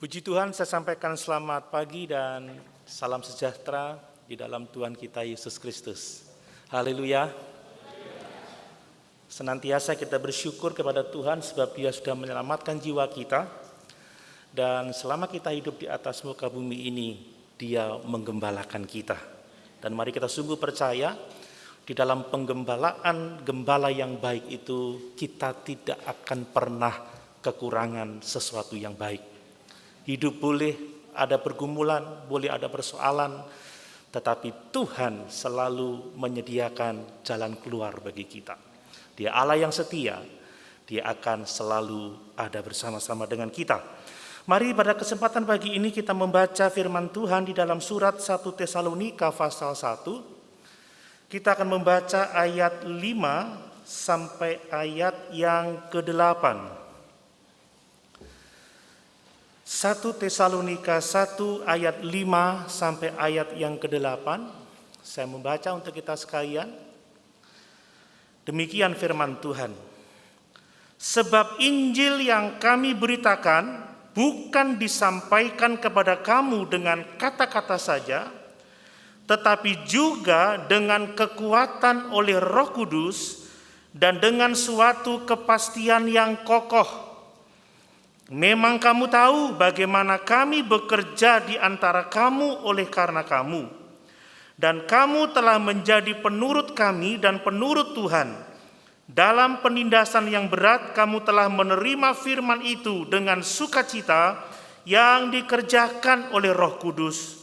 Puji Tuhan, saya sampaikan selamat pagi dan salam sejahtera di dalam Tuhan kita Yesus Kristus. Haleluya. Senantiasa kita bersyukur kepada Tuhan sebab Dia sudah menyelamatkan jiwa kita. Dan selama kita hidup di atas muka bumi ini, Dia menggembalakan kita. Dan mari kita sungguh percaya, di dalam penggembalaan gembala yang baik itu, kita tidak akan pernah kekurangan sesuatu yang baik. Hidup boleh ada pergumulan, boleh ada persoalan, tetapi Tuhan selalu menyediakan jalan keluar bagi kita. Dia Allah yang setia, Dia akan selalu ada bersama-sama dengan kita. Mari pada kesempatan pagi ini kita membaca firman Tuhan di dalam surat 1 Tesalonika pasal 1. Kita akan membaca ayat 5 sampai ayat yang ke-8. 1 Tesalonika 1 ayat 5 sampai ayat yang ke-8. Saya membaca untuk kita sekalian. Demikian firman Tuhan. Sebab Injil yang kami beritakan bukan disampaikan kepada kamu dengan kata-kata saja, tetapi juga dengan kekuatan oleh Roh Kudus dan dengan suatu kepastian yang kokoh. Memang kamu tahu bagaimana kami bekerja di antara kamu oleh karena kamu. Dan kamu telah menjadi penurut kami dan penurut Tuhan. Dalam penindasan yang berat kamu telah menerima firman itu dengan sukacita yang dikerjakan oleh Roh Kudus.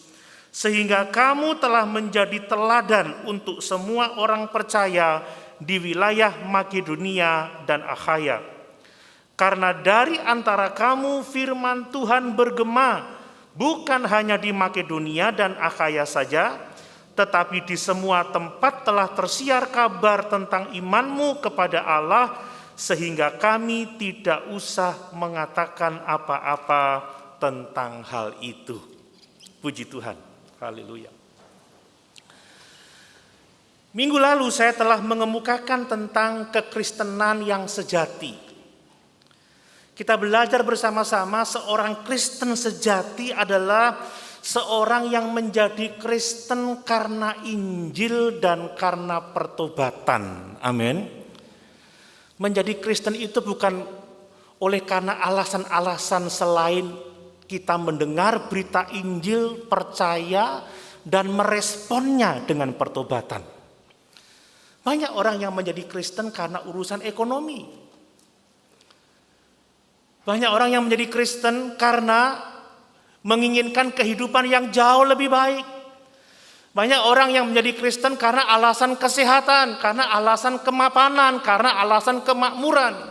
Sehingga kamu telah menjadi teladan untuk semua orang percaya di wilayah Makedonia dan Akhaya. Karena dari antara kamu firman Tuhan bergema, bukan hanya di Makedonia dan Akhaya saja, tetapi di semua tempat telah tersiar kabar tentang imanmu kepada Allah, sehingga kami tidak usah mengatakan apa-apa tentang hal itu. Puji Tuhan, haleluya. Minggu lalu saya telah mengemukakan tentang kekristenan yang sejati. Kita belajar bersama-sama seorang Kristen sejati adalah seorang yang menjadi Kristen karena Injil dan karena pertobatan. Amin. Menjadi Kristen itu bukan oleh karena alasan-alasan selain kita mendengar berita Injil, percaya, dan meresponnya dengan pertobatan. Banyak orang yang menjadi Kristen karena urusan ekonomi. Banyak orang yang menjadi Kristen karena menginginkan kehidupan yang jauh lebih baik. Banyak orang yang menjadi Kristen karena alasan kesehatan, karena alasan kemapanan, karena alasan kemakmuran.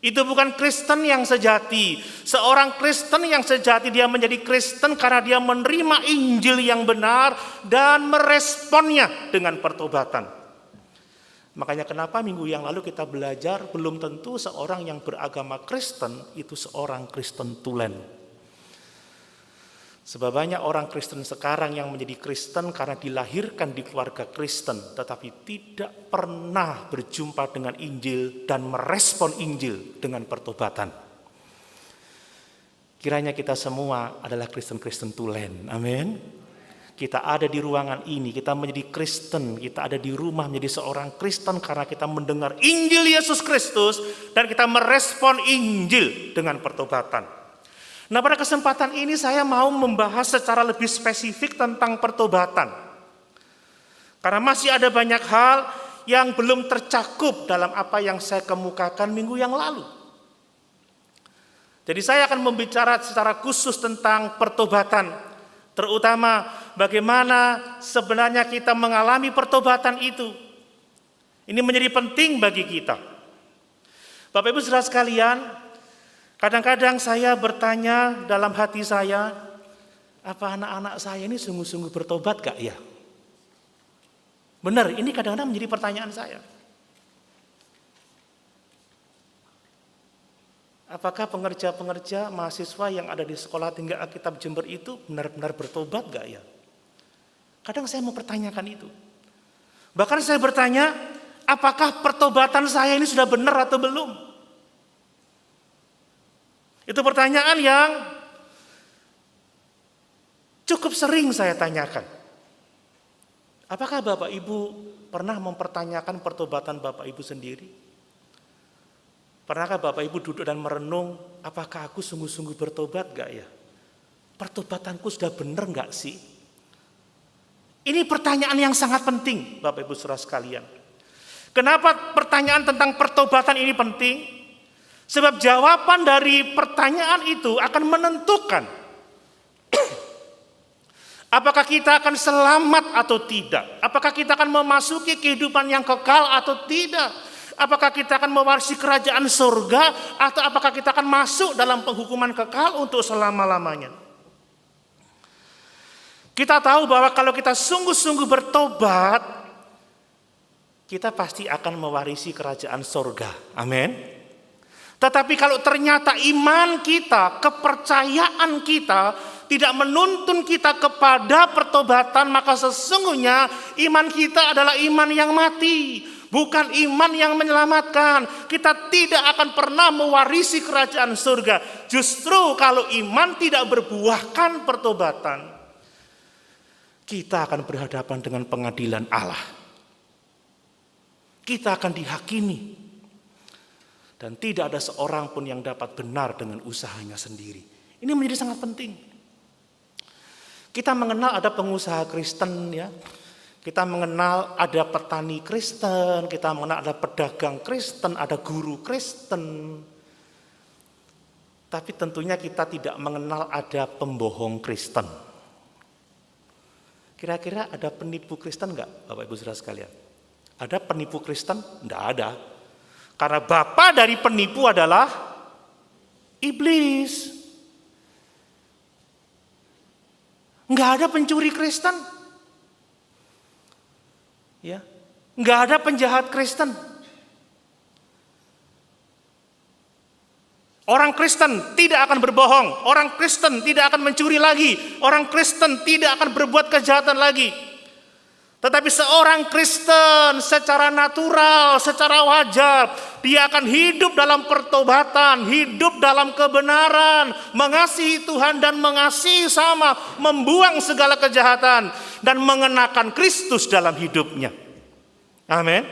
Itu bukan Kristen yang sejati. Seorang Kristen yang sejati dia menjadi Kristen karena dia menerima Injil yang benar dan meresponnya dengan pertobatan. Makanya kenapa minggu yang lalu kita belajar belum tentu seorang yang beragama Kristen itu seorang Kristen tulen. Sebab banyak orang Kristen sekarang yang menjadi Kristen karena dilahirkan di keluarga Kristen, tetapi tidak pernah berjumpa dengan Injil dan merespon Injil dengan pertobatan. Kiranya kita semua adalah Kristen-Kristen tulen. Amin. Kita ada di ruangan ini, kita menjadi Kristen, kita ada di rumah menjadi seorang Kristen karena kita mendengar Injil Yesus Kristus dan kita merespon Injil dengan pertobatan. Nah, pada kesempatan ini saya mau membahas secara lebih spesifik tentang pertobatan. Karena masih ada banyak hal yang belum tercakup dalam apa yang saya kemukakan minggu yang lalu. Jadi saya akan membicara secara khusus tentang pertobatan. Terutama bagaimana sebenarnya kita mengalami pertobatan itu. Ini menjadi penting bagi kita. Bapak Ibu saudara sekalian, kadang-kadang saya bertanya dalam hati saya, apa anak-anak saya ini sungguh-sungguh bertobat gak ya? Benar, ini kadang-kadang menjadi pertanyaan saya. Apakah pengerja-pengerja mahasiswa yang ada di Sekolah Tinggi Alkitab Jember itu benar-benar bertobat gak ya? Kadang saya mau pertanyakan itu. Bahkan saya bertanya, apakah pertobatan saya ini sudah benar atau belum? Itu pertanyaan yang Cukup sering saya tanyakan. Apakah Bapak Ibu pernah mempertanyakan pertobatan Bapak Ibu sendiri? Pernahkah Bapak Ibu duduk dan merenung, apakah aku sungguh-sungguh bertobat gak ya? Pertobatanku sudah benar gak sih? Ini pertanyaan yang sangat penting Bapak Ibu Saudara sekalian. Kenapa pertanyaan tentang pertobatan ini penting? Sebab jawaban dari pertanyaan itu akan menentukan apakah kita akan selamat atau tidak? Apakah kita akan memasuki kehidupan yang kekal atau tidak? Apakah kita akan mewarisi kerajaan surga atau apakah kita akan masuk dalam penghukuman kekal untuk selama-lamanya? Kita tahu bahwa kalau kita sungguh-sungguh bertobat, kita pasti akan mewarisi kerajaan surga. Amin. Tetapi kalau ternyata iman kita, kepercayaan kita tidak menuntun kita kepada pertobatan, maka sesungguhnya iman kita adalah iman yang mati, bukan iman yang menyelamatkan. Kita tidak akan pernah mewarisi kerajaan surga. Justru kalau iman tidak berbuahkan pertobatan, kita akan berhadapan dengan pengadilan Allah. Kita akan dihakimi. Dan tidak ada seorang pun yang dapat benar dengan usahanya sendiri. Ini menjadi sangat penting. Kita mengenal ada pengusaha Kristen ya. Kita mengenal ada petani Kristen, kita mengenal ada pedagang Kristen, ada guru Kristen. Tapi tentunya kita tidak mengenal ada pembohong Kristen. Kira-kira ada penipu Kristen enggak Bapak Ibu Saudara sekalian? Ada penipu Kristen? Enggak ada. Karena bapa dari penipu adalah iblis. Enggak ada pencuri Kristen. Ya. Enggak ada penjahat Kristen. Orang Kristen tidak akan berbohong, orang Kristen tidak akan mencuri lagi, orang Kristen tidak akan berbuat kejahatan lagi. Tetapi seorang Kristen secara natural, secara wajar, dia akan hidup dalam pertobatan, hidup dalam kebenaran, mengasihi Tuhan dan mengasihi sama, membuang segala kejahatan, dan mengenakan Kristus dalam hidupnya. Amin.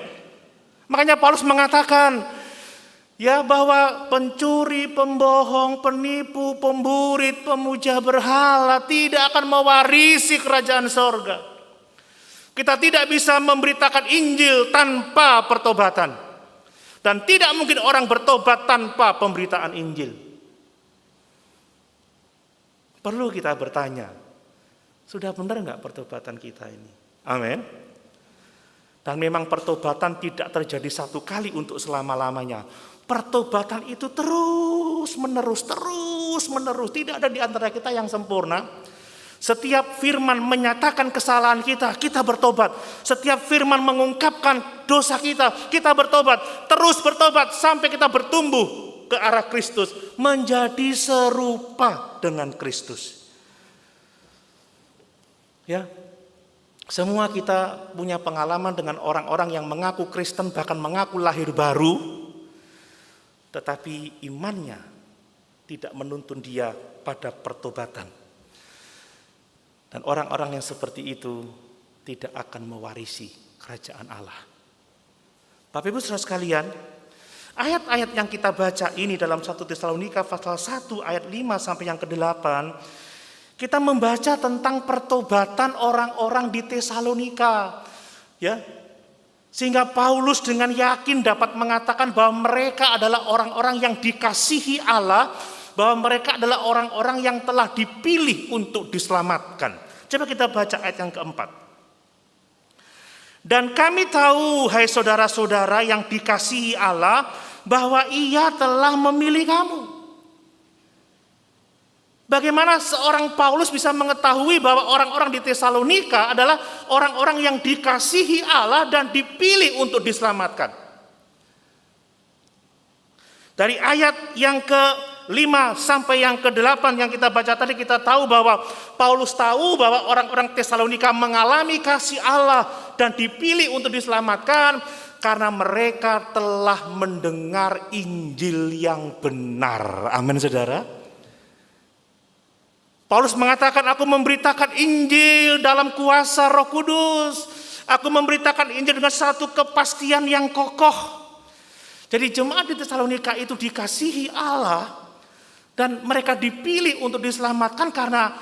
Makanya Paulus mengatakan, ya bahwa pencuri, pembohong, penipu, pemburit, pemuja berhala tidak akan mewarisi kerajaan sorga. Kita tidak bisa memberitakan Injil tanpa pertobatan. Dan tidak mungkin orang bertobat tanpa pemberitaan Injil. Perlu kita bertanya, sudah benar enggak pertobatan kita ini? Amin. Dan memang pertobatan tidak terjadi satu kali untuk selama-lamanya. Pertobatan itu terus menerus. Tidak ada di antara kita yang sempurna. Setiap firman menyatakan kesalahan kita, kita bertobat. Setiap firman mengungkapkan dosa kita bertobat. Terus bertobat sampai kita bertumbuh ke arah Kristus. Menjadi serupa dengan Kristus. Ya, semua kita punya pengalaman dengan orang-orang yang mengaku Kristen, bahkan mengaku lahir baru. Tetapi imannya tidak menuntun dia pada pertobatan. Dan orang-orang yang seperti itu tidak akan mewarisi kerajaan Allah. Bapak Ibu Saudara sekalian, ayat-ayat yang kita baca ini dalam 1 Tesalonika pasal 1 ayat 5 sampai yang ke-8, kita membaca tentang pertobatan orang-orang di Tesalonika. Ya. Sehingga Paulus dengan yakin dapat mengatakan bahwa mereka adalah orang-orang yang dikasihi Allah, bahwa mereka adalah orang-orang yang telah dipilih untuk diselamatkan. Coba kita baca ayat yang keempat. Dan kami tahu, hai saudara-saudara yang dikasihi Allah, bahwa Ia telah memilih kamu. Bagaimana seorang Paulus bisa mengetahui bahwa orang-orang di Tesalonika adalah orang-orang yang dikasihi Allah dan dipilih untuk diselamatkan? Dari ayat yang ke-5 sampai yang ke-8 yang kita baca tadi, kita tahu bahwa Paulus tahu bahwa orang-orang Tesalonika mengalami kasih Allah dan dipilih untuk diselamatkan karena mereka telah mendengar Injil yang benar. Amin, saudara. Paulus mengatakan, aku memberitakan Injil dalam kuasa Roh Kudus. Aku memberitakan Injil dengan satu kepastian yang kokoh. Jadi jemaat di Tesalonika itu dikasihi Allah dan mereka dipilih untuk diselamatkan karena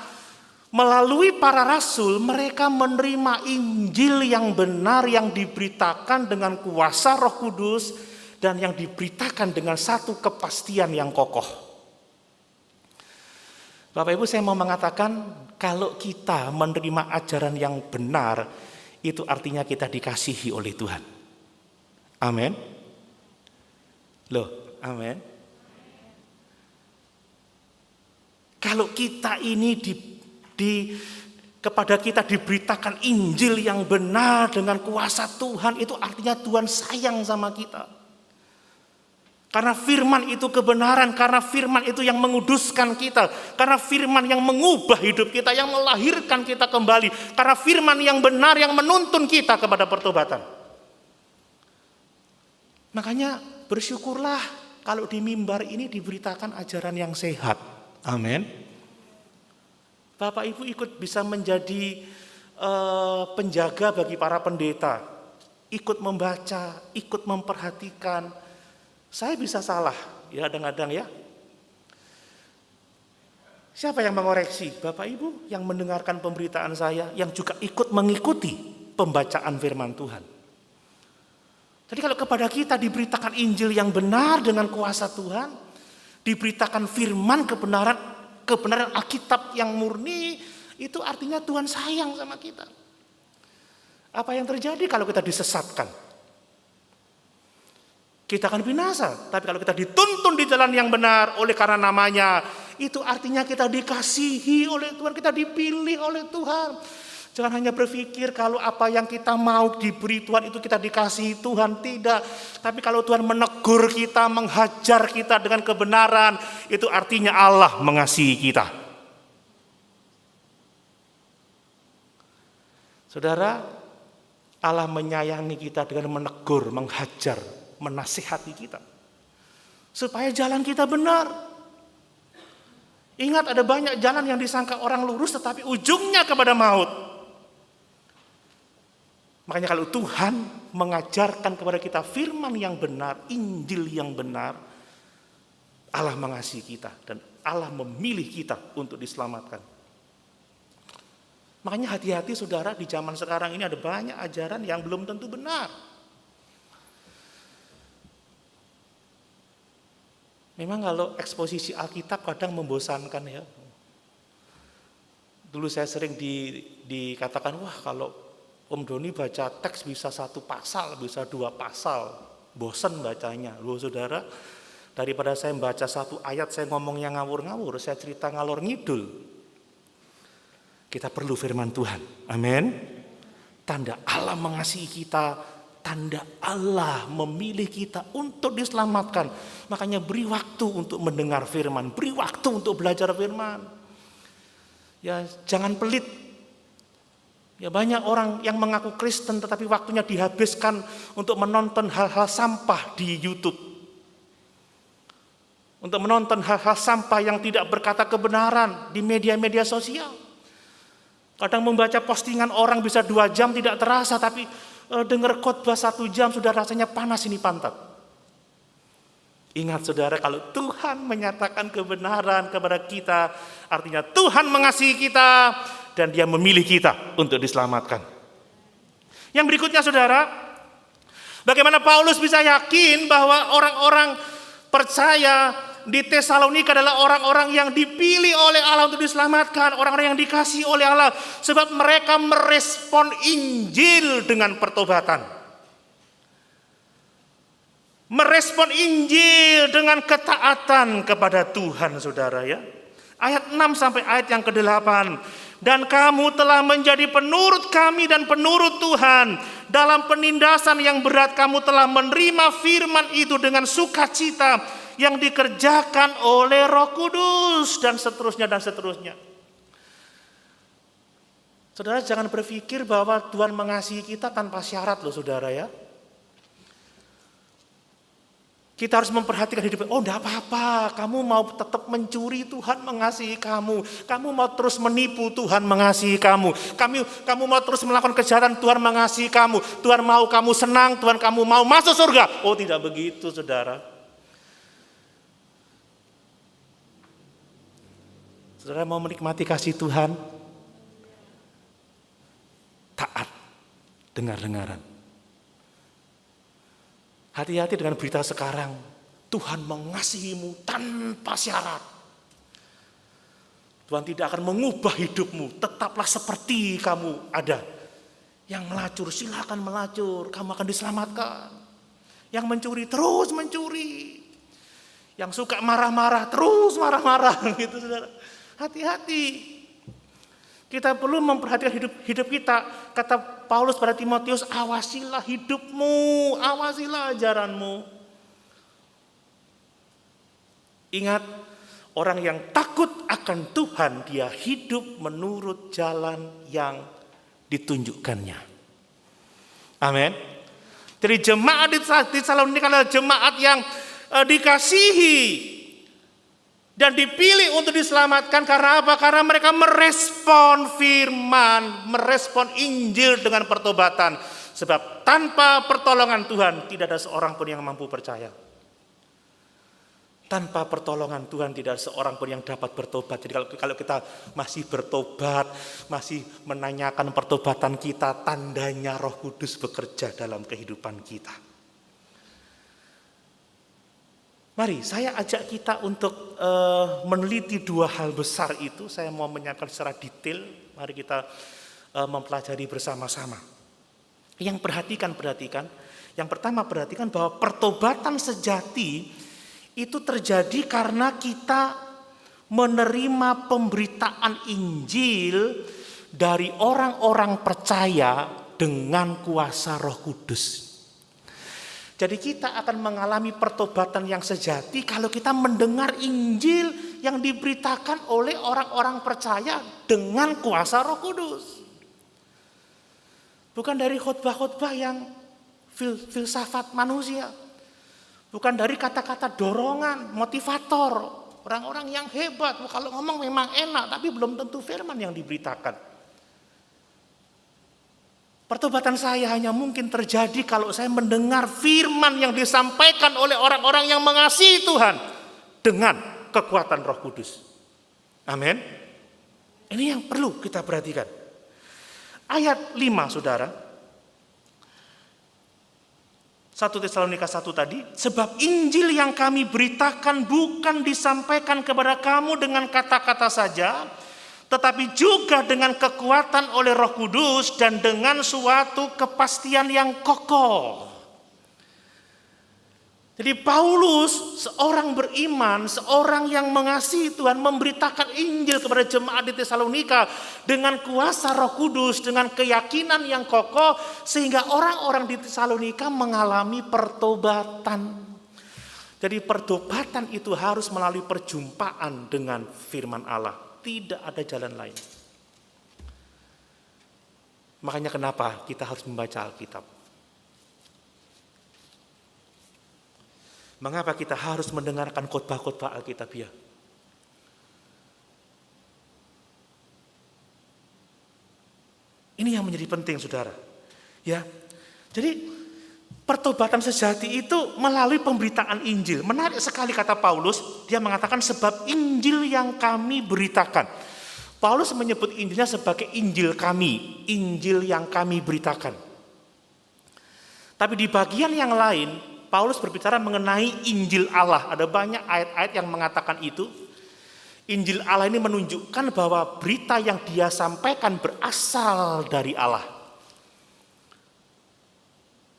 melalui para rasul mereka menerima Injil yang benar yang diberitakan dengan kuasa Roh Kudus dan yang diberitakan dengan satu kepastian yang kokoh. Bapak Ibu, saya mau mengatakan kalau kita menerima ajaran yang benar, itu artinya kita dikasihi oleh Tuhan. Amin. Loh, amin. Kalau kita ini kepada kita diberitakan Injil yang benar dengan kuasa Tuhan, itu artinya Tuhan sayang sama kita. Karena firman itu kebenaran, karena firman itu yang menguduskan kita, karena firman yang mengubah hidup kita, yang melahirkan kita kembali, karena firman yang benar yang menuntun kita kepada pertobatan. Makanya bersyukurlah kalau di mimbar ini diberitakan ajaran yang sehat. Amin. Bapak Ibu ikut bisa menjadi penjaga bagi para pendeta, ikut membaca, ikut memperhatikan. Saya bisa salah, ya kadang-kadang ya. Siapa yang mengoreksi? Bapak Ibu yang mendengarkan pemberitaan saya, yang juga ikut mengikuti pembacaan firman Tuhan. Jadi kalau kepada kita diberitakan Injil yang benar dengan kuasa Tuhan, diberitakan firman kebenaran Alkitab yang murni, itu artinya Tuhan sayang sama kita. Apa yang terjadi kalau kita disesatkan? Kita akan binasa. Tapi kalau kita dituntun di jalan yang benar oleh karena namanya, itu artinya kita dikasihi oleh Tuhan, kita dipilih oleh Tuhan. Jangan hanya berpikir kalau apa yang kita mau diberi Tuhan itu kita dikasihi Tuhan, tidak. Tapi kalau Tuhan menegur kita, menghajar kita dengan kebenaran, itu artinya Allah mengasihi kita. Saudara, Allah menyayangi kita dengan menegur, menghajar, menasihati kita supaya jalan kita benar. Ingat, ada banyak jalan yang disangka orang lurus tetapi ujungnya kepada maut. Makanya kalau Tuhan mengajarkan kepada kita firman yang benar, Injil yang benar, Allah mengasihi kita dan Allah memilih kita untuk diselamatkan. Makanya hati-hati saudara, di zaman sekarang ini ada banyak ajaran yang belum tentu benar. Memang kalau eksposisi Alkitab kadang membosankan ya. Dulu saya sering dikatakan, wah kalau Om Doni baca teks bisa 1 pasal, bisa 2 pasal. Bosan bacanya. Loh saudara, daripada saya membaca 1 ayat saya ngomongnya ngawur-ngawur, saya cerita ngalor ngidul. Kita perlu firman Tuhan. Amin. Tanda Allah mengasihi kita, tanda Allah memilih kita untuk diselamatkan. Makanya beri waktu untuk mendengar firman, beri waktu untuk belajar firman. Ya, jangan pelit. Ya, banyak orang yang mengaku Kristen tetapi waktunya dihabiskan untuk menonton hal-hal sampah di YouTube. Untuk menonton hal-hal sampah yang tidak berkata kebenaran di media-media sosial. Kadang membaca postingan orang bisa 2 jam tidak terasa, tapi dengar khotbah 1 jam sudah rasanya panas ini pantat. Ingat saudara, kalau Tuhan menyatakan kebenaran kepada kita, artinya Tuhan mengasihi kita dan Dia memilih kita untuk diselamatkan. Yang berikutnya saudara, bagaimana Paulus bisa yakin bahwa orang-orang percaya di Tesalonika adalah orang-orang yang dipilih oleh Allah untuk diselamatkan, orang-orang yang dikasihi oleh Allah, sebab mereka merespon Injil dengan pertobatan. Merespon Injil dengan ketaatan kepada Tuhan, saudara ya. Ayat 6 sampai ayat yang ke-8. Dan kamu telah menjadi penurut kami dan penurut Tuhan. Dalam penindasan yang berat kamu telah menerima firman itu dengan sukacita yang dikerjakan oleh Roh Kudus, dan seterusnya dan seterusnya. Saudara, jangan berpikir bahwa Tuhan mengasihi kita tanpa syarat loh saudara ya. Kita harus memperhatikan hidup. Oh, enggak apa-apa. Kamu mau tetap mencuri, Tuhan mengasihi kamu. Kamu mau terus menipu, Tuhan mengasihi kamu. Kamu mau terus melakukan kejahatan, Tuhan mengasihi kamu. Tuhan mau kamu senang, Tuhan kamu mau masuk surga. Oh, tidak begitu, saudara. Saudara mau menikmati kasih Tuhan? Taat, dengar-dengaran. Hati-hati dengan berita sekarang. Tuhan mengasihimu tanpa syarat. Tuhan tidak akan mengubah hidupmu. Tetaplah seperti kamu ada. Yang melacur, silakan melacur. Kamu akan diselamatkan. Yang mencuri, terus mencuri. Yang suka marah-marah, terus marah-marah. Gitu, saudara. Hati-hati. Kita perlu memperhatikan hidup kita. Kata Paulus pada Timotius, awasilah hidupmu, awasilah ajaranmu. Ingat, orang yang takut akan Tuhan, dia hidup menurut jalan yang ditunjukkannya. Amin. Jadi jemaat di Tesalonika adalah jemaat yang dikasihi dan dipilih untuk diselamatkan. Karena apa? Karena mereka merespon firman, merespon Injil dengan pertobatan. Sebab tanpa pertolongan Tuhan tidak ada seorang pun yang mampu percaya. Tanpa pertolongan Tuhan tidak ada seorang pun yang dapat bertobat. Jadi kalau kita masih bertobat, masih menanyakan pertobatan kita, tandanya Roh Kudus bekerja dalam kehidupan kita. Mari saya ajak kita untuk meneliti dua hal besar itu. Saya mau menyampaikan secara detail. Mari kita mempelajari bersama-sama. Yang perhatikan. Yang pertama perhatikan bahwa pertobatan sejati itu terjadi karena kita menerima pemberitaan Injil dari orang-orang percaya dengan kuasa Roh Kudus. Jadi kita akan mengalami pertobatan yang sejati kalau kita mendengar Injil yang diberitakan oleh orang-orang percaya dengan kuasa Roh Kudus. Bukan dari khotbah-khotbah yang filsafat manusia. Bukan dari kata-kata dorongan, motivator. Orang-orang yang hebat, kalau ngomong memang enak, tapi belum tentu firman yang diberitakan. Pertobatan saya hanya mungkin terjadi kalau saya mendengar firman yang disampaikan oleh orang-orang yang mengasihi Tuhan dengan kekuatan Roh Kudus. Amin. Ini yang perlu kita perhatikan. Ayat 5, saudara. 1 Tesalonika 1 tadi, sebab Injil yang kami beritakan bukan disampaikan kepada kamu dengan kata-kata saja, tetapi juga dengan kekuatan oleh Roh Kudus dan dengan suatu kepastian yang kokoh. Jadi Paulus, seorang beriman, seorang yang mengasihi Tuhan, memberitakan Injil kepada jemaat di Tesalonika dengan kuasa Roh Kudus, dengan keyakinan yang kokoh, sehingga orang-orang di Tesalonika mengalami pertobatan. Jadi pertobatan itu harus melalui perjumpaan dengan firman Allah. Tidak ada jalan lain. Makanya kenapa kita harus membaca Alkitab. Mengapa kita harus mendengarkan khotbah-khotbah Alkitabiah? Ini yang menjadi penting, saudara. Ya, jadi pertobatan sejati itu melalui pemberitaan Injil. Menarik sekali kata Paulus, dia mengatakan sebab Injil yang kami beritakan. Paulus menyebut Injilnya sebagai Injil kami, Injil yang kami beritakan. Tapi di bagian yang lain, Paulus berbicara mengenai Injil Allah. Ada banyak ayat-ayat yang mengatakan itu. Injil Allah ini menunjukkan bahwa berita yang dia sampaikan berasal dari Allah.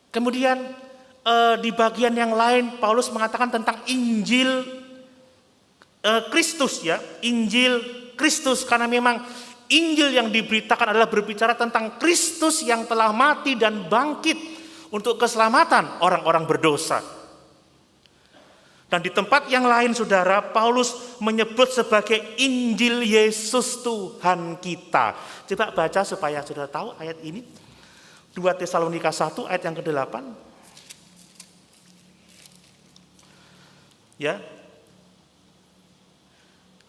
Kemudian di bagian yang lain Paulus mengatakan tentang Injil Kristus, ya, Injil Kristus, karena memang Injil yang diberitakan adalah berbicara tentang Kristus yang telah mati dan bangkit untuk keselamatan orang-orang berdosa. Dan di tempat yang lain, saudara, Paulus menyebut sebagai Injil Yesus Tuhan kita. Coba baca supaya saudara tahu ayat ini. 2 Tesalonika 1 ayat yang ke-8. Ya.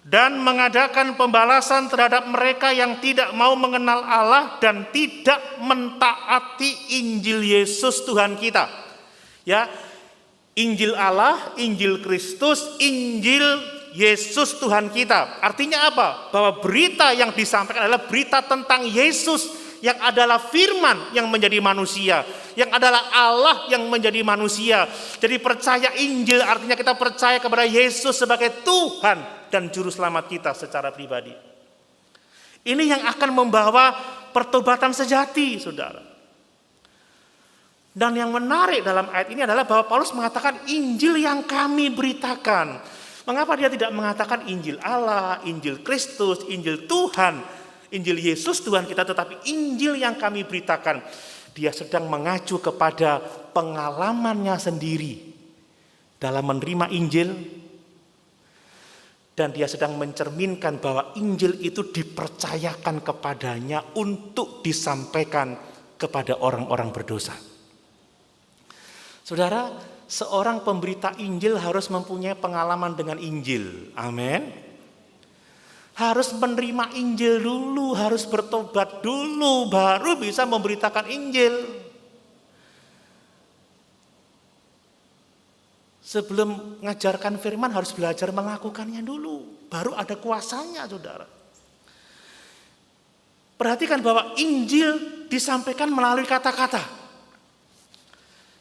Dan mengadakan pembalasan terhadap mereka yang tidak mau mengenal Allah dan tidak mentaati Injil Yesus Tuhan kita. Ya, Injil Allah, Injil Kristus, Injil Yesus Tuhan kita. Artinya apa? Bahwa berita yang disampaikan adalah berita tentang Yesus yang adalah firman yang menjadi manusia, yang adalah Allah yang menjadi manusia. Jadi percaya Injil artinya kita percaya kepada Yesus sebagai Tuhan dan juru selamat kita secara pribadi. Ini yang akan membawa pertobatan sejati, saudara. Dan yang menarik dalam ayat ini adalah bahwa Paulus mengatakan Injil yang kami beritakan. Mengapa dia tidak mengatakan Injil Allah, Injil Kristus, Injil Tuhan, Injil Yesus Tuhan kita, tetapi Injil yang kami beritakan. Dia sedang mengacu kepada pengalamannya sendiri dalam menerima Injil. Dan dia sedang mencerminkan bahwa Injil itu dipercayakan kepadanya untuk disampaikan kepada orang-orang berdosa. Saudara, seorang pemberita Injil harus mempunyai pengalaman dengan Injil. Amin. Harus menerima Injil dulu, harus bertobat dulu, baru bisa memberitakan Injil. Sebelum mengajarkan firman harus belajar melakukannya dulu. Baru ada kuasanya, saudara. Perhatikan bahwa Injil disampaikan melalui kata-kata.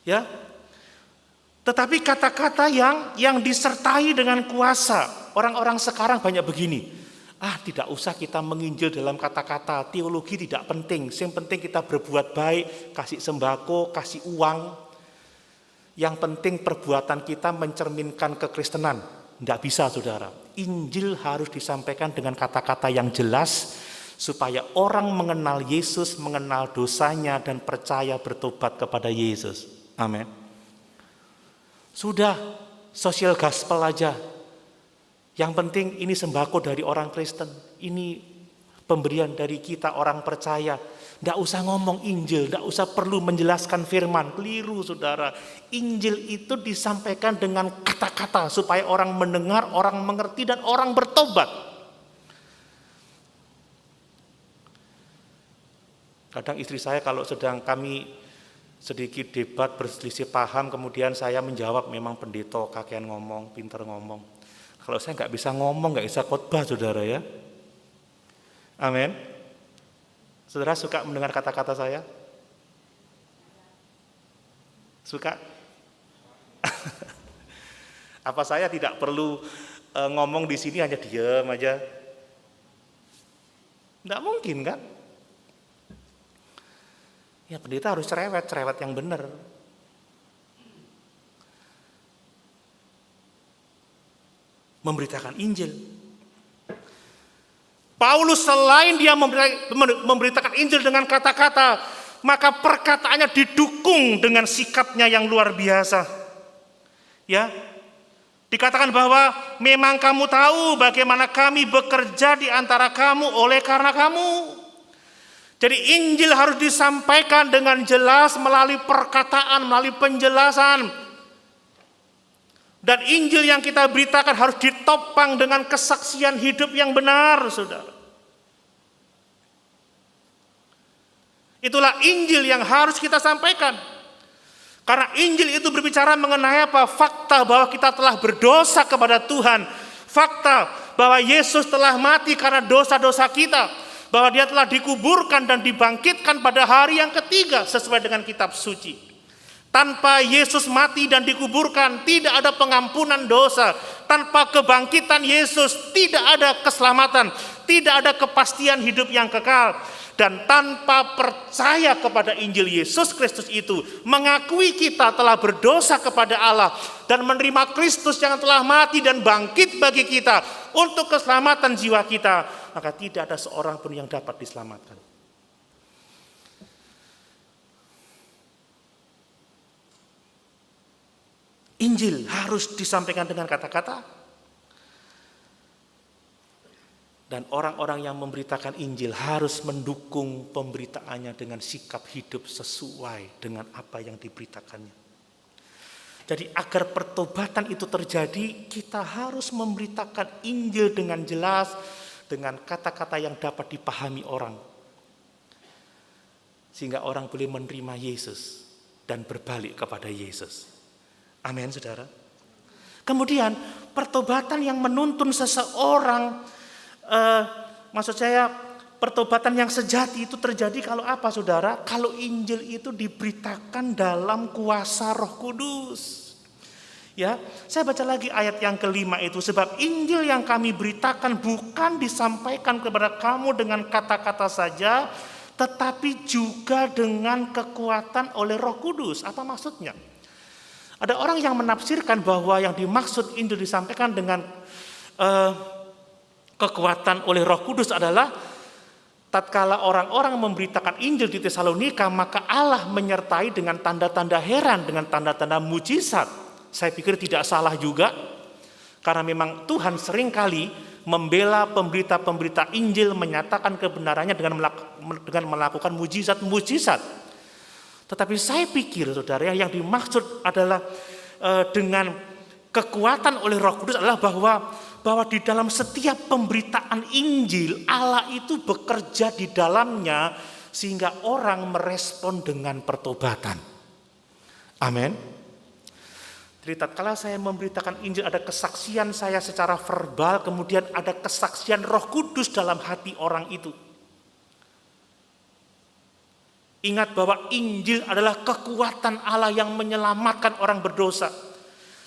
Ya. Tetapi kata-kata yang disertai dengan kuasa. Orang-orang sekarang banyak begini. Tidak usah kita menginjil dalam kata-kata. Teologi tidak penting. Yang penting kita berbuat baik, kasih sembako, kasih uang. Yang penting perbuatan kita mencerminkan kekristenan. Tidak bisa, saudara. Injil harus disampaikan dengan kata-kata yang jelas supaya orang mengenal Yesus, mengenal dosanya dan percaya bertobat kepada Yesus. Amin. Sudah, sosial gospel aja. Yang penting ini sembako dari orang Kristen. Ini pemberian dari kita orang percaya. Tidak usah ngomong Injil, tidak usah perlu menjelaskan firman. Keliru, saudara. Injil itu disampaikan dengan kata-kata supaya orang mendengar, orang mengerti, dan orang bertobat. Kadang istri saya kalau sedang kami sedikit debat, berselisih paham, kemudian saya menjawab, memang pendeta kakean ngomong, pinter ngomong. Kalau saya nggak bisa ngomong, nggak bisa khotbah, saudara ya. Amin. Saudara suka mendengar kata-kata saya? Suka? Apa saya tidak perlu ngomong di sini hanya diam aja? Nggak mungkin kan? Ya pendeta harus cerewet yang benar. Memberitakan Injil. Paulus selain dia memberitakan Injil dengan kata-kata, maka perkataannya didukung dengan sikapnya yang luar biasa. Ya, dikatakan bahwa memang kamu tahu bagaimana kami bekerja di antara kamu oleh karena kamu. Jadi Injil harus disampaikan dengan jelas melalui perkataan, melalui penjelasan. Dan Injil yang kita beritakan harus ditopang dengan kesaksian hidup yang benar, saudara. Itulah Injil yang harus kita sampaikan. Karena Injil itu berbicara mengenai apa? Fakta bahwa kita telah berdosa kepada Tuhan. Fakta bahwa Yesus telah mati karena dosa-dosa kita. Bahwa dia telah dikuburkan dan dibangkitkan pada hari yang ketiga sesuai dengan kitab suci. Tanpa Yesus mati dan dikuburkan, tidak ada pengampunan dosa. Tanpa kebangkitan Yesus, tidak ada keselamatan. Tidak ada kepastian hidup yang kekal. Dan tanpa percaya kepada Injil Yesus Kristus itu, mengakui kita telah berdosa kepada Allah, dan menerima Kristus yang telah mati dan bangkit bagi kita, untuk keselamatan jiwa kita, maka tidak ada seorang pun yang dapat diselamatkan. Injil harus disampaikan dengan kata-kata. Dan orang-orang yang memberitakan Injil harus mendukung pemberitaannya dengan sikap hidup sesuai dengan apa yang diberitakannya. Jadi agar pertobatan itu terjadi, kita harus memberitakan Injil dengan jelas, dengan kata-kata yang dapat dipahami orang. Sehingga orang boleh menerima Yesus dan berbalik kepada Yesus. Amin, saudara. Kemudian pertobatan yang menuntun seseorang, maksud saya pertobatan yang sejati itu terjadi kalau apa, saudara? Kalau Injil itu diberitakan dalam kuasa Roh Kudus. Ya, saya baca lagi ayat yang kelima itu, sebab Injil yang kami beritakan bukan disampaikan kepada kamu dengan kata-kata saja, tetapi juga dengan kekuatan oleh Roh Kudus. Apa maksudnya? Ada orang yang menafsirkan bahwa yang dimaksud Injil disampaikan dengan kekuatan oleh Roh Kudus adalah tatkala orang-orang memberitakan Injil di Tesalonika, maka Allah menyertai dengan tanda-tanda heran, dengan tanda-tanda mujizat. Saya pikir tidak salah juga, karena memang Tuhan seringkali membela pemberita-pemberita Injil, menyatakan kebenarannya dengan melakukan mujizat-mujizat. Tetapi saya pikir, saudara, yang dimaksud adalah dengan kekuatan oleh Roh Kudus adalah bahwa di dalam setiap pemberitaan Injil, Allah itu bekerja di dalamnya sehingga orang merespon dengan pertobatan. Amin. Jadi tatkala saya memberitakan Injil, ada kesaksian saya secara verbal, kemudian ada kesaksian Roh Kudus dalam hati orang itu. Ingat bahwa Injil adalah kekuatan Allah yang menyelamatkan orang berdosa.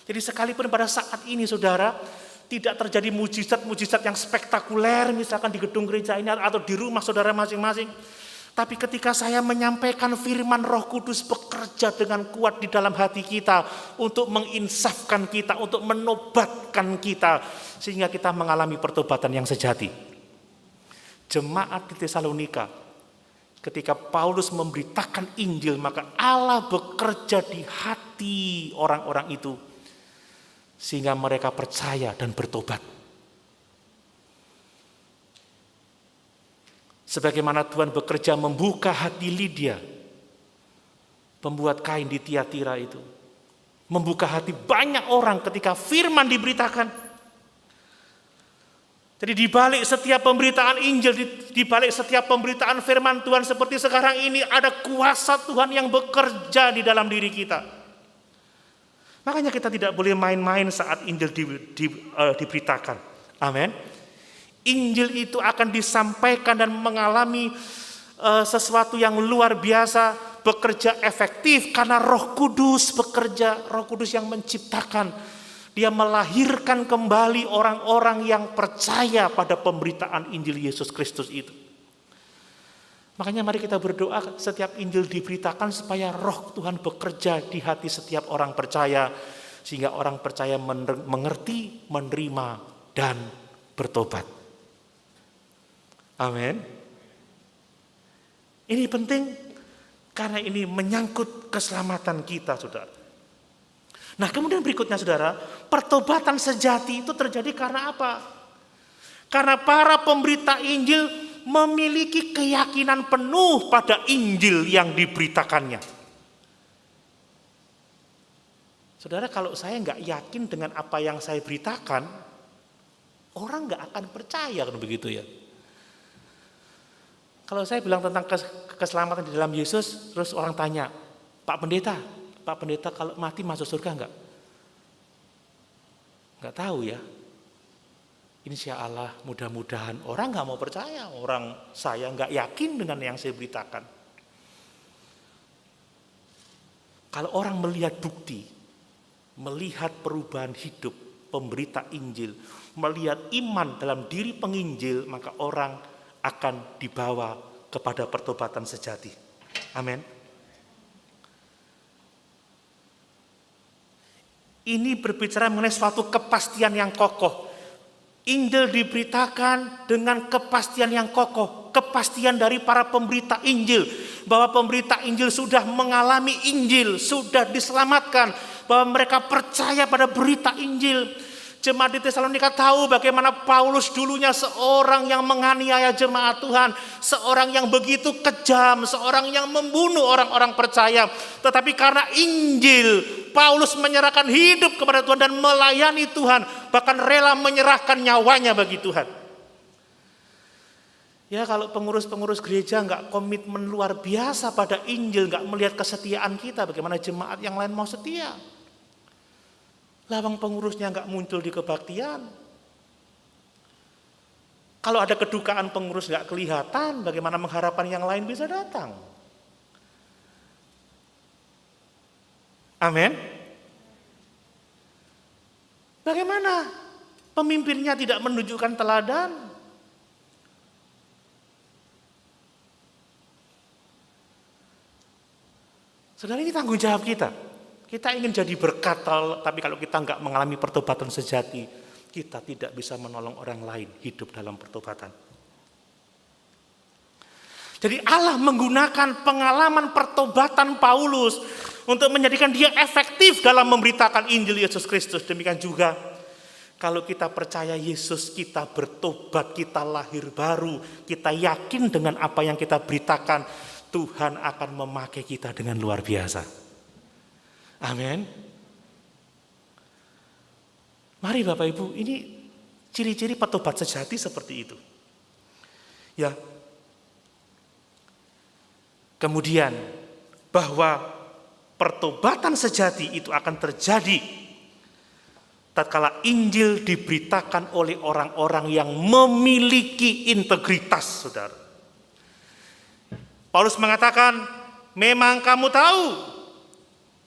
Jadi sekalipun pada saat ini, saudara, tidak terjadi mujizat-mujizat yang spektakuler, misalkan di gedung gereja ini atau di rumah saudara masing-masing. Tapi ketika saya menyampaikan firman, Roh Kudus bekerja dengan kuat di dalam hati kita untuk menginsafkan kita, untuk menobatkan kita, sehingga kita mengalami pertobatan yang sejati. Jemaat di Tesalonika, ketika Paulus memberitakan Injil, maka Allah bekerja di hati orang-orang itu sehingga mereka percaya dan bertobat. Sebagaimana Tuhan bekerja membuka hati Lydia, pembuat kain di Tiatira itu, membuka hati banyak orang ketika firman diberitakan. Jadi di balik setiap pemberitaan Injil, di balik setiap pemberitaan firman Tuhan seperti sekarang ini, ada kuasa Tuhan yang bekerja di dalam diri kita. Makanya kita tidak boleh main-main saat Injil diberitakan. Amin. Injil itu akan disampaikan dan mengalami sesuatu yang luar biasa, bekerja efektif karena Roh Kudus bekerja, Roh Kudus yang menciptakan. Dia melahirkan kembali orang-orang yang percaya pada pemberitaan Injil Yesus Kristus itu. Makanya mari kita berdoa setiap Injil diberitakan supaya Roh Tuhan bekerja di hati setiap orang percaya, sehingga orang percaya mengerti, menerima, dan bertobat. Amin. Ini penting karena ini menyangkut keselamatan kita, saudara. Nah, kemudian berikutnya, saudara, pertobatan sejati itu terjadi karena apa? Karena para pemberita Injil memiliki keyakinan penuh pada Injil yang diberitakannya. Saudara, kalau saya nggak yakin dengan apa yang saya beritakan, orang nggak akan percaya, kan begitu ya. Kalau saya bilang tentang keselamatan di dalam Yesus, terus orang tanya, Pak Pendeta kalau mati masuk surga enggak? Enggak tahu ya. Insya Allah mudah-mudahan orang enggak mau percaya. Orang saya enggak yakin dengan yang saya beritakan. Kalau orang melihat bukti, melihat perubahan hidup pemberita Injil, melihat iman dalam diri penginjil, maka orang akan dibawa kepada pertobatan sejati. Amin. Ini berbicara mengenai suatu kepastian yang kokoh. Injil diberitakan dengan kepastian yang kokoh. Kepastian dari para pemberita Injil. Bahwa pemberita Injil sudah mengalami Injil. Sudah diselamatkan. Bahwa mereka percaya pada berita Injil. Jemaat di Tesalonika tahu bagaimana Paulus dulunya seorang yang menganiaya jemaat Tuhan. Seorang yang begitu kejam. Seorang yang membunuh orang-orang percaya. Tetapi karena Injil Paulus menyerahkan hidup kepada Tuhan dan melayani Tuhan, bahkan rela menyerahkan nyawanya bagi Tuhan. Ya, kalau pengurus-pengurus gereja nggak komitmen luar biasa pada Injil, nggak melihat kesetiaan kita, bagaimana jemaat yang lain mau setia? Lawang pengurusnya nggak muncul di kebaktian. Kalau ada kedukaan pengurus nggak kelihatan, bagaimana mengharapkan yang lain bisa datang? Amin. Bagaimana pemimpinnya tidak menunjukkan teladan? Saudara, ini tanggung jawab kita. Kita ingin jadi berkat, tapi kalau kita nggak mengalami pertobatan sejati, kita tidak bisa menolong orang lain hidup dalam pertobatan. Jadi Allah menggunakan pengalaman pertobatan Paulus untuk menjadikan dia efektif dalam memberitakan Injil Yesus Kristus. Demikian juga kalau kita percaya Yesus, kita bertobat, kita lahir baru, kita yakin dengan apa yang kita beritakan, Tuhan akan memakai kita dengan luar biasa. Amin. Mari Bapak Ibu, ini ciri-ciri petobat sejati seperti itu. Ya. Kemudian bahwa pertobatan sejati itu akan terjadi tatkala Injil diberitakan oleh orang-orang yang memiliki integritas, Saudara. Paulus mengatakan, memang kamu tahu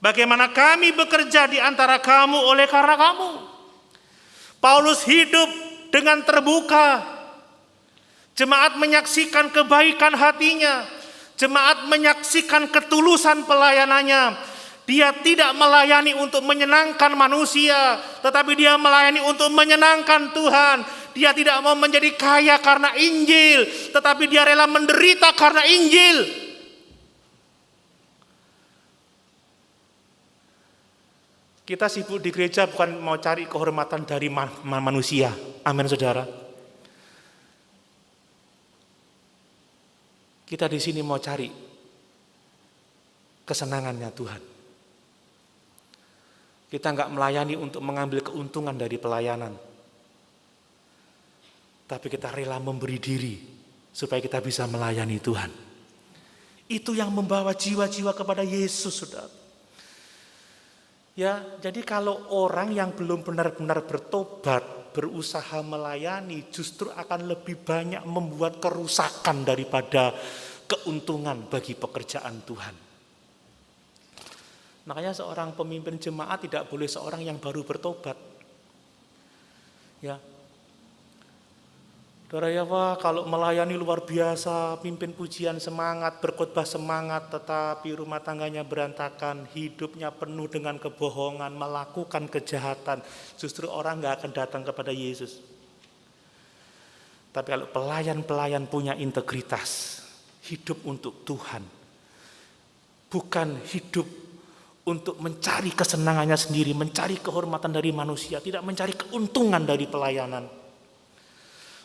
bagaimana kami bekerja di antara kamu oleh karena kamu. Paulus hidup dengan terbuka. Jemaat menyaksikan kebaikan hatinya. Jemaat menyaksikan ketulusan pelayanannya. Dia tidak melayani untuk menyenangkan manusia, tetapi dia melayani untuk menyenangkan Tuhan. Dia tidak mau menjadi kaya karena Injil, tetapi dia rela menderita karena Injil. Kita sibuk di gereja bukan mau cari kehormatan dari manusia. Amin, Saudara. Kita di sini mau cari kesenangannya Tuhan. Kita nggak melayani untuk mengambil keuntungan dari pelayanan, tapi kita rela memberi diri supaya kita bisa melayani Tuhan. Itu yang membawa jiwa-jiwa kepada Yesus, Saudara. Ya, jadi kalau orang yang belum benar-benar bertobat, berusaha melayani, justru akan lebih banyak membuat kerusakan daripada keuntungan bagi pekerjaan Tuhan. Makanya seorang pemimpin jemaat tidak boleh seorang yang baru bertobat. Ya. Saudara, ya wah, kalau melayani luar biasa, pimpin pujian semangat, berkhotbah semangat, tetapi rumah tangganya berantakan, hidupnya penuh dengan kebohongan, melakukan kejahatan, justru orang nggak akan datang kepada Yesus. Tapi kalau pelayan-pelayan punya integritas, hidup untuk Tuhan, bukan hidup untuk mencari kesenangannya sendiri, mencari kehormatan dari manusia, tidak mencari keuntungan dari pelayanan,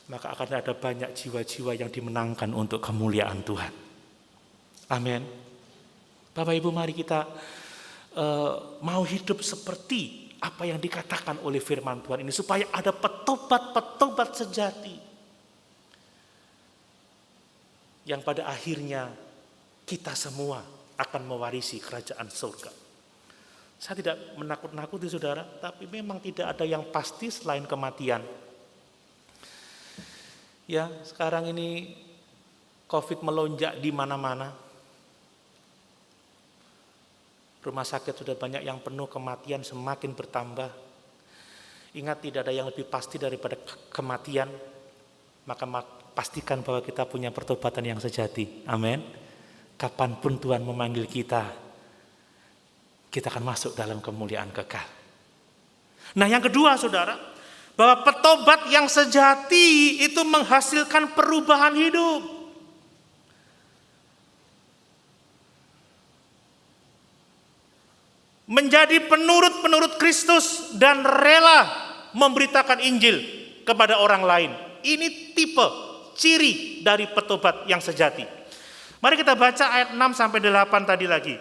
maka akan ada banyak jiwa-jiwa yang dimenangkan untuk kemuliaan Tuhan. Amin. Bapak Ibu, mari kita mau hidup seperti apa yang dikatakan oleh firman Tuhan ini, supaya ada petobat-petobat sejati yang pada akhirnya kita semua akan mewarisi kerajaan surga. Saya tidak menakut-nakuti saudara, tapi memang tidak ada yang pasti selain kematian. Ya, sekarang ini COVID melonjak di mana-mana. Rumah sakit sudah banyak yang penuh, kematian semakin bertambah. Ingat, tidak ada yang lebih pasti daripada kematian. Maka pastikan bahwa kita punya pertobatan yang sejati. Amin. Kapanpun Tuhan memanggil kita, kita akan masuk dalam kemuliaan kekal. Nah, yang kedua saudara, bahwa petobat yang sejati itu menghasilkan perubahan hidup. Menjadi penurut-penurut Kristus dan rela memberitakan Injil kepada orang lain. Ini tipe, ciri dari petobat yang sejati. Mari kita baca ayat 6-8 tadi lagi.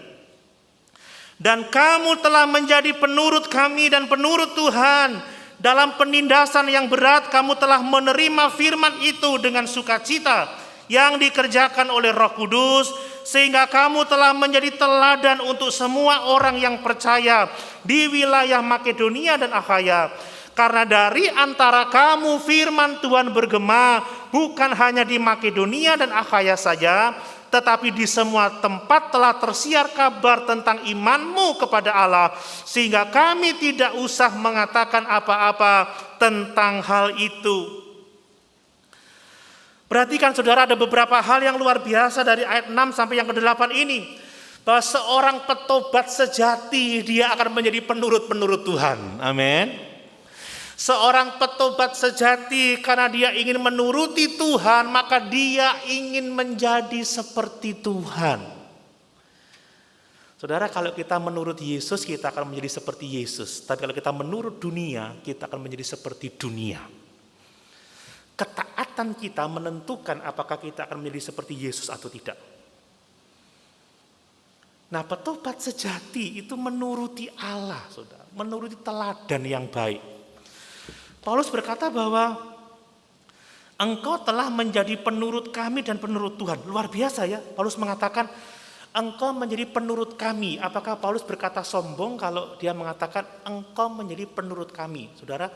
Dan kamu telah menjadi penurut kami dan penurut Tuhan. Dalam penindasan yang berat kamu telah menerima firman itu dengan sukacita yang dikerjakan oleh Roh Kudus, sehingga kamu telah menjadi teladan untuk semua orang yang percaya di wilayah Makedonia dan Akhaya. Karena dari antara kamu firman Tuhan bergema bukan hanya di Makedonia dan Akhaya saja, tetapi di semua tempat telah tersiar kabar tentang imanmu kepada Allah, sehingga kami tidak usah mengatakan apa-apa tentang hal itu. Perhatikan saudara, ada beberapa hal yang luar biasa dari ayat 6 sampai yang ke-8 ini. Bahwa seorang petobat sejati dia akan menjadi penurut-penurut Tuhan. Amin. Seorang petobat sejati karena dia ingin menuruti Tuhan, maka dia ingin menjadi seperti Tuhan. Saudara, kalau kita menurut Yesus, kita akan menjadi seperti Yesus. Tapi kalau kita menurut dunia, kita akan menjadi seperti dunia. Ketaatan kita menentukan apakah kita akan menjadi seperti Yesus atau tidak. Nah, petobat sejati itu menuruti Allah, saudara. Menuruti teladan yang baik. Paulus berkata bahwa engkau telah menjadi penurut kami dan penurut Tuhan. Luar biasa ya, Paulus mengatakan engkau menjadi penurut kami. Apakah Paulus berkata sombong kalau dia mengatakan engkau menjadi penurut kami? Saudara,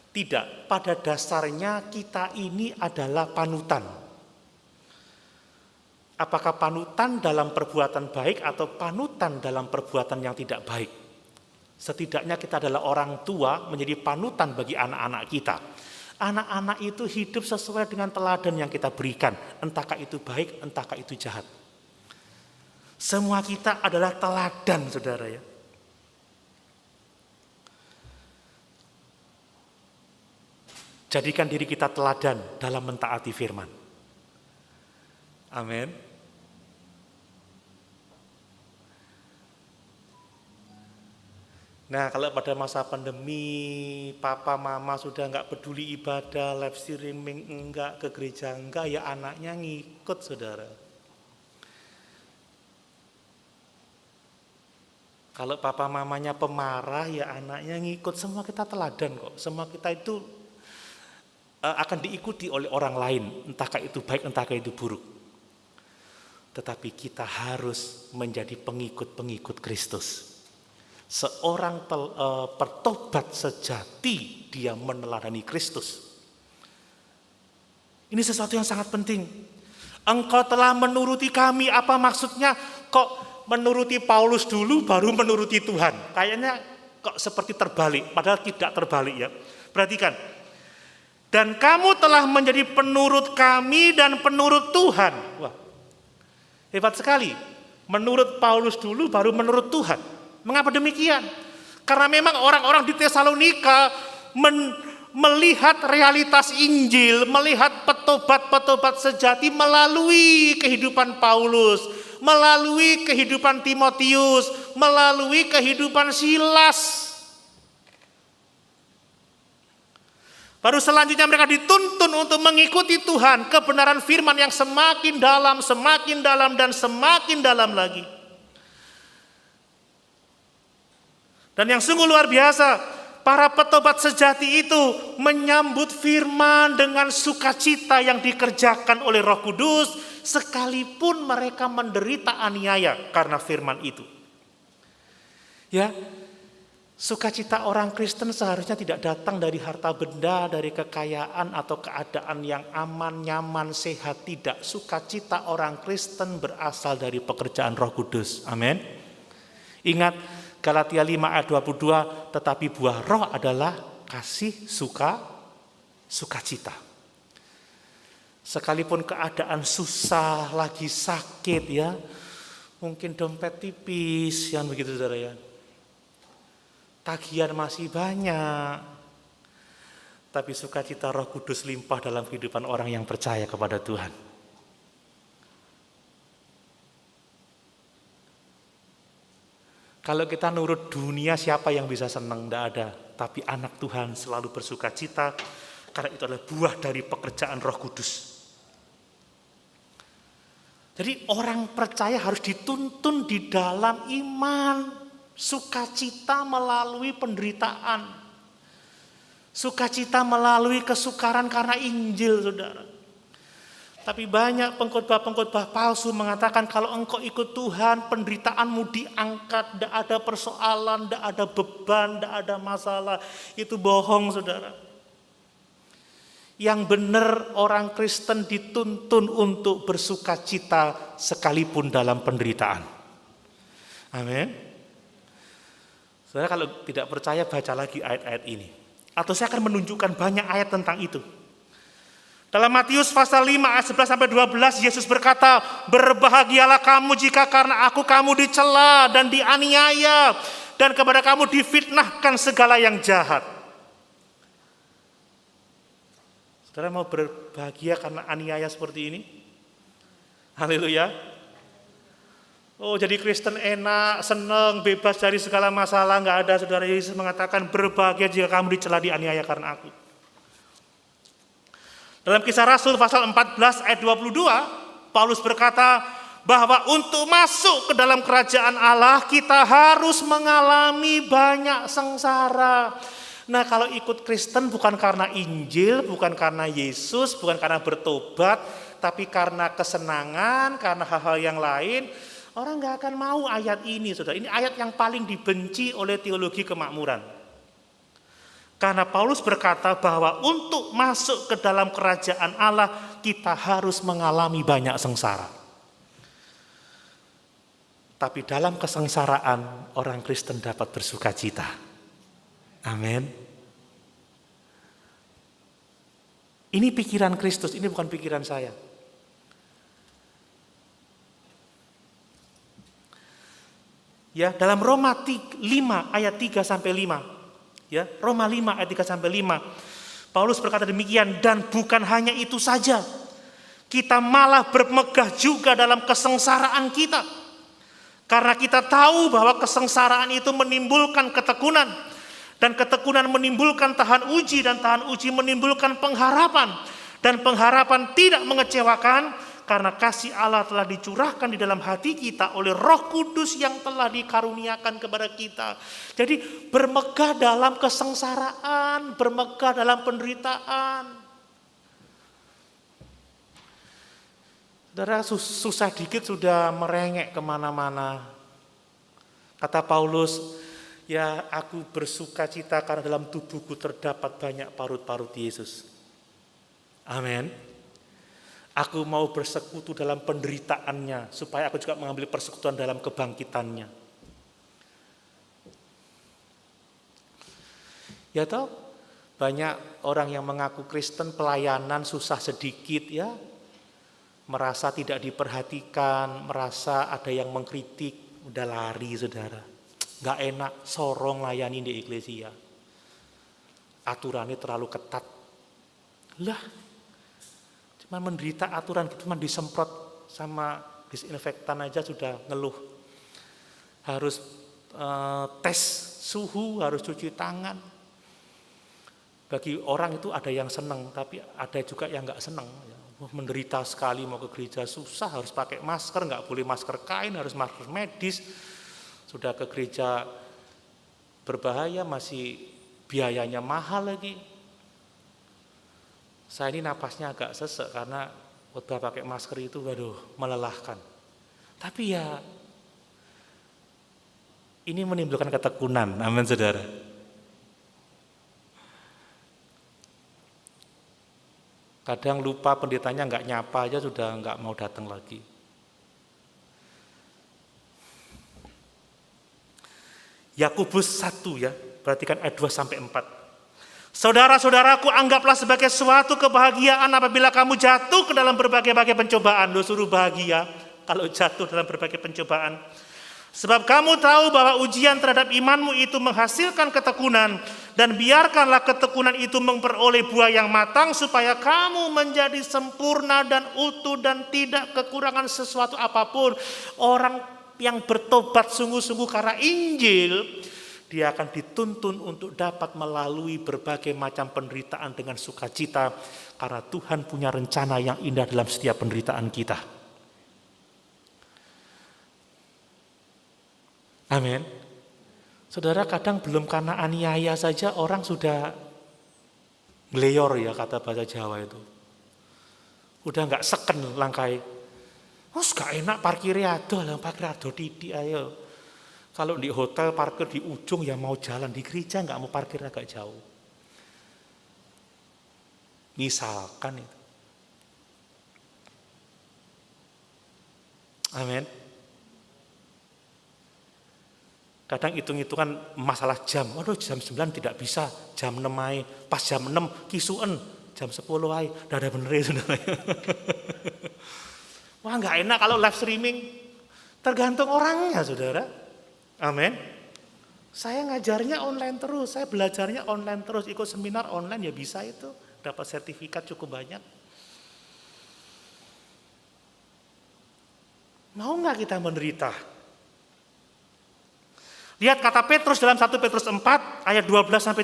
tidak. Pada dasarnya kita ini adalah panutan. Apakah panutan dalam perbuatan baik atau panutan dalam perbuatan yang tidak baik? Setidaknya kita adalah orang tua menjadi panutan bagi anak-anak kita. Anak-anak itu hidup sesuai dengan teladan yang kita berikan. Entahkah itu baik, entahkah itu jahat. Semua kita adalah teladan, saudara ya. Jadikan diri kita teladan dalam mentaati firman. Amin. Nah, kalau pada masa pandemi, papa mama sudah nggak peduli ibadah, live streaming enggak, ke gereja enggak, ya anaknya ngikut, saudara. Kalau papa mamanya pemarah, ya anaknya ngikut. Semua kita teladan kok. Semua kita itu akan diikuti oleh orang lain, entahkah itu baik, entahkah itu buruk. Tetapi kita harus menjadi pengikut-pengikut Kristus. Seorang pertobat sejati, dia meneladani Kristus. Ini sesuatu yang sangat penting. Engkau telah menuruti kami, apa maksudnya? Kok menuruti Paulus dulu baru menuruti Tuhan? Kayaknya kok seperti terbalik, padahal tidak terbalik ya. Perhatikan. Dan kamu telah menjadi penurut kami dan penurut Tuhan. Wah, hebat sekali. Menurut Paulus dulu baru menurut Tuhan. Mengapa demikian? Karena memang orang-orang di Tesalonika melihat realitas Injil, melihat petobat-petobat sejati melalui kehidupan Paulus, melalui kehidupan Timotius, melalui kehidupan Silas. Baru selanjutnya mereka dituntun untuk mengikuti Tuhan, kebenaran firman yang semakin dalam, dan semakin dalam lagi. Dan yang sungguh luar biasa, para petobat sejati itu menyambut firman dengan sukacita yang dikerjakan oleh Roh Kudus, sekalipun mereka menderita aniaya karena firman itu. Ya, sukacita orang Kristen seharusnya tidak datang dari harta benda, dari kekayaan atau keadaan yang aman, nyaman, sehat. Tidak, sukacita orang Kristen berasal dari pekerjaan Roh Kudus. Amin. Ingat, Galatia 5 ayat 22, tetapi buah roh adalah kasih, sukacita. Sekalipun keadaan susah, lagi sakit ya, mungkin dompet tipis, yang begitu saudara ya. Tagihan masih banyak, tapi sukacita Roh Kudus limpah dalam kehidupan orang yang percaya kepada Tuhan. Kalau kita nurut dunia, siapa yang bisa senang? Tidak ada. Tapi anak Tuhan selalu bersuka cita, karena itu adalah buah dari pekerjaan Roh Kudus. Jadi orang percaya harus dituntun di dalam iman. sukacita melalui penderitaan. Sukacita melalui kesukaran karena Injil, saudara. Tapi banyak pengkhotbah-pengkhotbah palsu mengatakan kalau engkau ikut Tuhan, penderitaanmu diangkat, tidak ada persoalan, tidak ada beban, tidak ada masalah. Itu bohong, saudara. Yang benar orang Kristen dituntun untuk bersukacita sekalipun dalam penderitaan. Amin. Saudara kalau tidak percaya baca lagi ayat-ayat ini. Atau saya akan menunjukkan banyak ayat tentang itu. Dalam Matius pasal 5 ayat 11 sampai 12 Yesus berkata, "Berbahagialah kamu jika karena aku kamu dicela dan dianiaya dan kepada kamu difitnahkan segala yang jahat." Saudara mau berbahagia karena aniaya seperti ini? Haleluya. Oh, jadi Kristen enak, senang, bebas dari segala masalah, nggak ada. Saudara, Yesus mengatakan berbahagia jika kamu dicela dianiaya karena aku. Dalam Kisah Rasul pasal 14 ayat 22, Paulus berkata bahwa untuk masuk ke dalam kerajaan Allah kita harus mengalami banyak sengsara. Nah, kalau ikut Kristen bukan karena Injil, bukan karena Yesus, bukan karena bertobat, tapi karena kesenangan, karena hal-hal yang lain, orang nggak akan mau ayat ini, saudara. Ini ayat yang paling dibenci oleh teologi kemakmuran. Karena Paulus berkata bahwa untuk masuk ke dalam kerajaan Allah kita harus mengalami banyak sengsara. Tapi dalam kesengsaraan orang Kristen dapat bersukacita. Amin. Ini pikiran Kristus, ini bukan pikiran saya. Ya, dalam Roma 5 ayat 3 sampai 5. Ya, Roma 5 ayat 3 sampai 5. Paulus berkata demikian, dan bukan hanya itu saja. Kita malah bermegah juga dalam kesengsaraan kita. Karena kita tahu bahwa kesengsaraan itu menimbulkan ketekunan. Dan ketekunan menimbulkan tahan uji, dan tahan uji menimbulkan pengharapan. Dan pengharapan tidak mengecewakan, karena kasih Allah telah dicurahkan di dalam hati kita oleh Roh Kudus yang telah dikaruniakan kepada kita. Jadi bermegah dalam kesengsaraan, bermegah dalam penderitaan. Saudara, susah dikit sudah merengek kemana-mana. Kata Paulus, ya aku bersuka cita karena dalam tubuhku terdapat banyak parut-parut Yesus. Amin. Aku mau bersekutu dalam penderitaannya, supaya aku juga mengambil persekutuan dalam kebangkitannya. Ya toh, banyak orang yang mengaku Kristen pelayanan susah sedikit ya, merasa tidak diperhatikan, merasa ada yang mengkritik, udah lari saudara. Gak enak, sorong layani di eklesia. Aturannya terlalu ketat. Lah, cuma menderita aturan, cuma disemprot sama disinfektan aja sudah ngeluh. Harus tes suhu, harus cuci tangan. Bagi orang itu ada yang senang, tapi ada juga yang nggak senang. Menderita sekali mau ke gereja susah, harus pakai masker, nggak boleh masker kain, harus masker medis. Sudah ke gereja berbahaya, masih biayanya mahal lagi. Saya ini napasnya agak sesek karena khotbah pakai masker itu waduh melelahkan. Tapi ya ini menimbulkan ketekunan, amin saudara. Kadang lupa pendetanya nggak nyapa aja sudah nggak mau datang lagi. Yakobus 1 ya, perhatikan ayat 2 sampai 4. Saudara-saudaraku, anggaplah sebagai suatu kebahagiaan apabila kamu jatuh ke dalam berbagai-bagai pencobaan. Lu suruh bahagia kalau jatuh dalam berbagai pencobaan. Sebab kamu tahu bahwa ujian terhadap imanmu itu menghasilkan ketekunan. Dan biarkanlah ketekunan itu memperoleh buah yang matang supaya kamu menjadi sempurna dan utuh dan tidak kekurangan sesuatu apapun. Orang yang bertobat sungguh-sungguh karena Injil, dia akan dituntun untuk dapat melalui berbagai macam penderitaan dengan sukacita. Karena Tuhan punya rencana yang indah dalam setiap penderitaan kita. Amin. Saudara, kadang belum karena aniaya saja orang sudah ngeleyor ya, kata bahasa Jawa itu. Udah nggak seken langkai. Oh, gak enak parkirnya ado lah, parkir ado titik ayo. Kalau di hotel parkir di ujung ya mau jalan, di gereja nggak mau parkir agak jauh. Misalkan itu. Amin. Kadang hitung-hitungan masalah jam. Waduh, jam 9 tidak bisa, jam 6 aja. Pas jam 6 kisuen, jam 10 aja. Udah ada bener ya, saudara. Wah, nggak enak kalau live streaming. Tergantung orangnya, saudara. Amin. Saya ngajarnya online terus, saya belajarnya online terus. Ikut seminar online ya bisa itu. Dapat sertifikat cukup banyak. Mau nggak kita menderita? Lihat kata Petrus dalam 1 Petrus 4 ayat 12-13.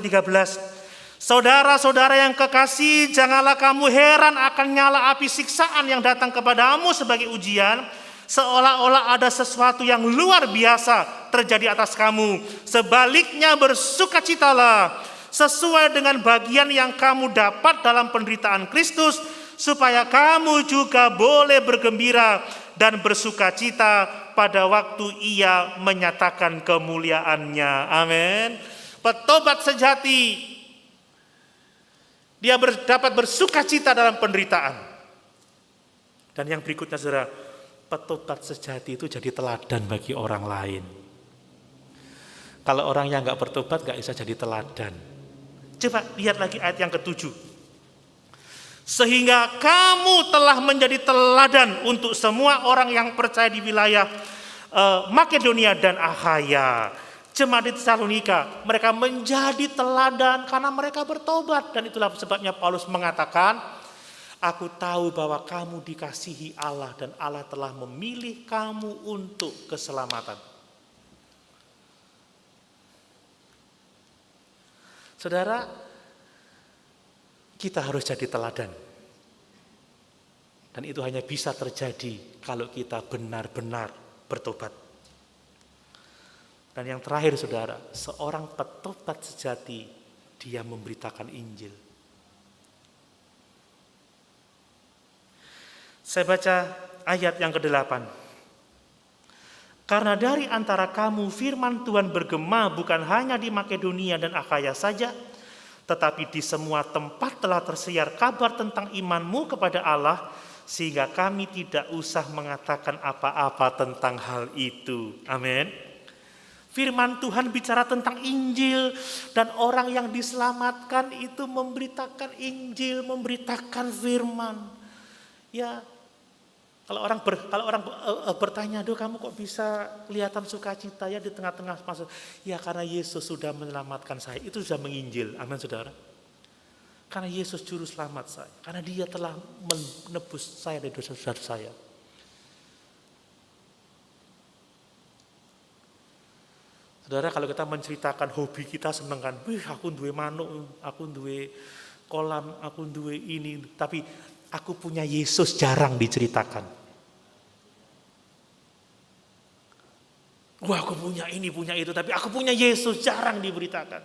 Saudara-saudara yang kekasih, janganlah kamu heran akan nyala api siksaan yang datang kepadamu sebagai ujian, seolah-olah ada sesuatu yang luar biasa terjadi atas kamu. Sebaliknya bersukacitalah sesuai dengan bagian yang kamu dapat dalam penderitaan Kristus, supaya kamu juga boleh bergembira dan bersukacita pada waktu Ia menyatakan kemuliaannya. Amin. Petobat sejati, dia dapat bersukacita dalam penderitaan. Dan yang berikutnya, saudara, petobat sejati itu jadi teladan bagi orang lain. Kalau orang yang nggak bertobat nggak bisa jadi teladan. Coba lihat lagi ayat yang ke-7. Sehingga kamu telah menjadi teladan untuk semua orang yang percaya di wilayah Makedonia dan Akhaya. Jemaat di Tesalonika, mereka menjadi teladan karena mereka bertobat. Dan itulah sebabnya Paulus mengatakan, aku tahu bahwa kamu dikasihi Allah dan Allah telah memilih kamu untuk keselamatan. Saudara, kita harus jadi teladan. Dan itu hanya bisa terjadi kalau kita benar-benar bertobat. Dan yang terakhir, saudara, seorang petobat sejati, dia memberitakan Injil. Saya baca ayat yang ke-8. Karena dari antara kamu firman Tuhan bergema bukan hanya di Makedonia dan Akhaya saja, tetapi di semua tempat telah tersiar kabar tentang imanmu kepada Allah, sehingga kami tidak usah mengatakan apa-apa tentang hal itu. Amin. Firman Tuhan bicara tentang Injil, dan orang yang diselamatkan itu memberitakan Injil, memberitakan firman. Ya, kalau orang bertanya, "Duh, kamu kok bisa kelihatan sukacita ya di tengah-tengah masa?" Ya, karena Yesus sudah menyelamatkan saya. Itu sudah menginjil. Amin, saudara. Karena Yesus juru selamat saya. Karena Dia telah menebus saya dari dosa-dosa saya. Saudara, kalau kita menceritakan hobi kita, seneng kan, wih, aku duwe manuk, aku duwe kolam, aku duwe ini, tapi aku punya Yesus jarang diceritakan. Wah, aku punya ini, punya itu, tapi aku punya Yesus jarang diberitakan.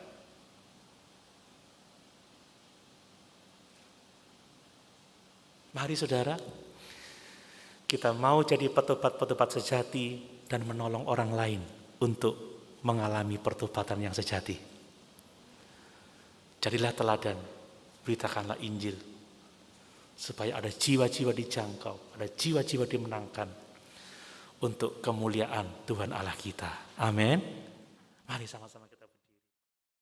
Mari, saudara, kita mau jadi petobat-petobat sejati dan menolong orang lain untuk mengalami pertobatan yang sejati. Jadilah teladan, beritakanlah Injil, supaya ada jiwa-jiwa dijangkau, ada jiwa-jiwa dimenangkan untuk kemuliaan Tuhan Allah kita. Amin. Mari sama-sama kita